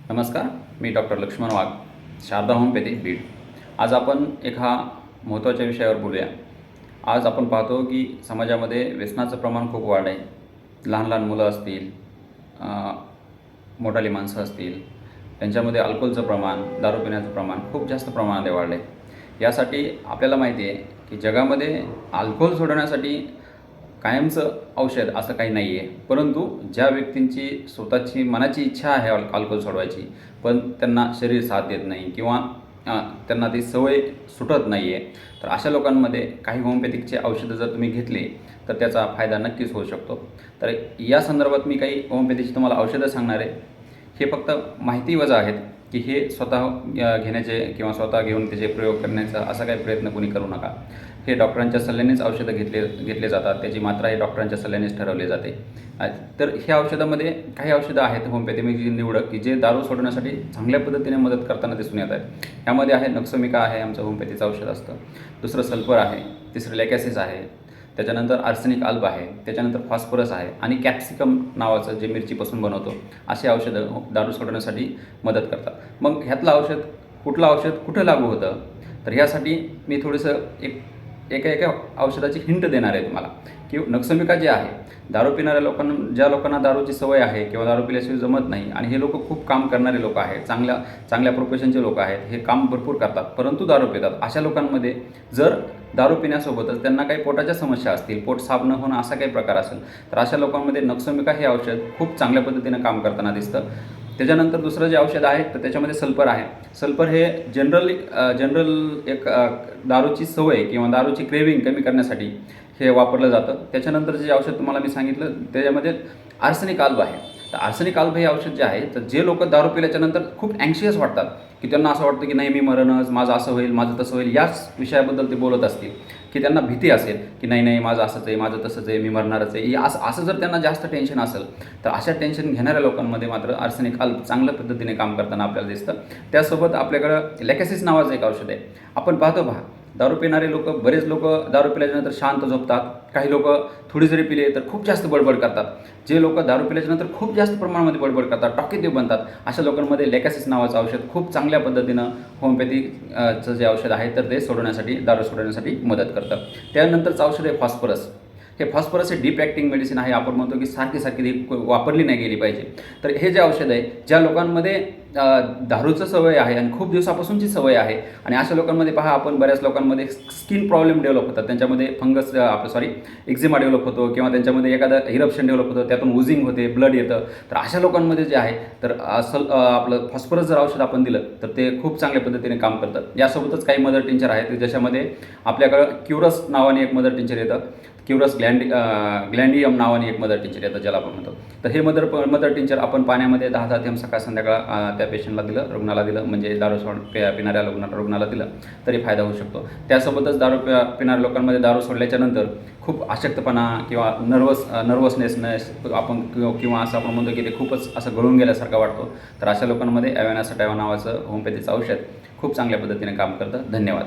नमस्कार, मी डॉक्टर लक्ष्मण वाघ, शारदा होमिओपॅथी बीड. आज आपण एका महत्त्वाच्या विषयावर बोलूया. आज आपण पाहतो की समाजामध्ये व्यसनाचं प्रमाण खूप वाढलं आहे. लहान लहान मुलं असतील, मोठाली माणसं असतील, त्यांच्यामध्ये अल्कोहोलचं प्रमाण, दारू पिण्याचं प्रमाण खूप जास्त प्रमाणात वाढलं आहे. यासाठी आपल्याला माहिती आहे की जगामध्ये अल्कोहोल सोडवण्यासाठी कायमचं औषध असं काही नाही आहे. परंतु ज्या व्यक्तींची स्वतःची मनाची इच्छा आहे अल्कोहोल सोडवायची, पण त्यांना शरीर साथ देत नाही किंवा त्यांना ती सवय सुटत नाही आहे, तर अशा लोकांमध्ये काही होमिओपॅथिकचे औषधं जर तुम्ही घेतले तर त्याचा फायदा नक्कीच होऊ शकतो. तर या संदर्भात मी काही होमिओपॅथीची तुम्हाला औषधं सांगणार आहे. हे फक्त माहितीवजा आहेत की हे स्वतः घेण्याचे किंवा स्वतः घेऊन त्याचे प्रयोग करण्याचा असा काही प्रयत्न कोणी करू नका. हे डॉक्टरांच्या सल्ल्यानेच औषधं घेतले जातात. त्याची मात्रा हे डॉक्टरांच्या सल्ल्यानेच ठरवले जाते. तर ह्या औषधामध्ये काही औषधं आहेत होमिओपॅथीची निवड की जे दारू सोडण्यासाठी चांगल्या पद्धतीने मदत करताना दिसून येत आहेत. ह्यामध्ये आहे नक्सोमिका आहे, आमचं होमिओपॅथीचं औषध असतं. दुसरं सल्फर आहे, तिसरं लॅकॅसिस आहे, त्याच्यानंतर आर्सेनिक अल्ब आहे, त्याच्यानंतर फॉस्फरस आहे आणि कॅप्सिकम नावाचं जे मिरचीपासून बनवतो, असे औषधं दारू सोडण्यासाठी मदत करतात. मग ह्यातलं औषध कुठलं औषध कुठं लागू होतं, तर ह्यासाठी मी थोडंसं एका औषधाची हिंट देणार आहे तुम्हाला की नक्सोमिका जे आहे, दारू पिणाऱ्या लोकांना, ज्या लोकांना दारूची सवय आहे किंवा दारू पिल्याशिवाय जमत नाही आणि हे लोक खूप काम करणारे लोक आहेत, चांगल्या प्रोफेशनचे लोक आहेत, हे काम भरपूर करतात परंतु दारू पितात. अशा लोकांमध्ये जर दारू पिण्यासोबतच त्यांना काही पोटाच्या समस्या असतील, पोट साफ न होणं असा काही प्रकार असेल, तर अशा लोकांमध्ये नक्सोमिका हे औषध खूप चांगल्या पद्धतीनं काम करताना दिसतं. त्याच्यानंतर दुसरं जे औषध आहे तर त्याच्यामध्ये सल्फर आहे. सल्फर हे जनरल एक दारूची सवय किंवा दारूची क्रेविंग कमी करण्यासाठी हे वापरलं जातं. त्याच्यानंतर जे औषध तुम्हाला मी सांगितलं त्याच्यामध्ये आर्सेनिक अल्ब आहे. तर आर्सेनिक अल्ब हे औषध जे आहे, तर जे लोक दारू पिल्याच्यानंतर खूप अँक्शियस वाटतात की त्यांना असं वाटतं की नाही मी मरणच, माझं असं होईल, माझं तसं होईल, याच विषयाबद्दल ते बोलत असतील की त्यांना भीती असेल की नाही माझं असंच आहे, माझं तसंच आहे, मी मरणारच आहे, असं जर त्यांना जास्त टेन्शन असेल, तर अशा टेन्शन घेणाऱ्या लोकांमध्ये मात्र आर्सेनिक अल्ब चांगल्या पद्धतीने काम करताना आपल्याला दिसतं. त्यासोबत आपल्याकडं लॅकॅसिस नावाचं एक औषध आहे. आपण पाहतो दारू पिणारे लोक, बरेच लोक दारू पिल्याच्यानंतर शांत झोपतात. काही लोक थोडी जरी पिले तर खूप जास्त बडबड करतात. जे लोक दारू पिल्याच्यानंतर खूप जास्त प्रमाणामध्ये बडबड करतात, टॉकेटिव्ह बनतात, अशा लोकांमध्ये लॅकॅसिस नावाचं औषध खूप चांगल्या पद्धतीनं होमिओपॅथीचं जे औषध आहे तर ते सोडवण्यासाठी, दारू सोडवण्यासाठी मदत करतं. त्यानंतरचं औषध आहे फॉस्फरस. हे फॉस्फरस हे डीप ॲक्टिंग मेडिसिन आहे. आपण म्हणतो की सारखी ती वापरली नाही गेली पाहिजे. तर हे जे औषध आहे, ज्या लोकांमध्ये दारूचं सवय आहे आणि खूप दिवसापासूनची सवय आहे, आणि अशा लोकांमध्ये पहा, आपण बऱ्याच लोकांमध्ये स्किन प्रॉब्लेम डेव्हलप होतात, त्यांच्यामध्ये एक्झिमा डेव्हलप होतो किंवा त्यांच्यामध्ये एखादं इरप्शन डेव्हलप होतं, त्यातून वुझिंग होते, ब्लड येतं. तर अशा लोकांमध्ये जे आहे तर आपलं फॉस्फरस जर औषध आपण दिलं तर ते खूप चांगल्या पद्धतीने काम करतं. यासोबतच काही मदर टिंचर आहेत ज्याच्यामध्ये आपल्याकडं क्युरस नावाने एक मदर टिंचर येतं, क्युरस ग्लँडियम नावाने एक मदर टिंचर येतं ज्याला आपण म्हणतो. तर हे मदर टिंचर आपण पाण्यामध्ये 10 थेंब सकाळ संध्याकाळ त्या पेशंटला दिलं, रुग्णाला दिलं, म्हणजे दारू पिणाऱ्या रुग्णाला दिलं तरी फायदा होऊ शकतो. त्यासोबतच दारू पिणाऱ्या लोकांमध्ये दारू सोडल्याच्यानंतर खूप अशक्तपणा किंवा नर्वसनेस आपण किंवा असं आपण म्हणतो की ते खूपच असं गळून गेल्यासारखं वाटतो, तर अशा लोकांमध्ये ॲव्हॅनासटावा नावाचं होमिओपॅथीचं औषध खूप चांगल्या पद्धतीने काम करतं. धन्यवाद.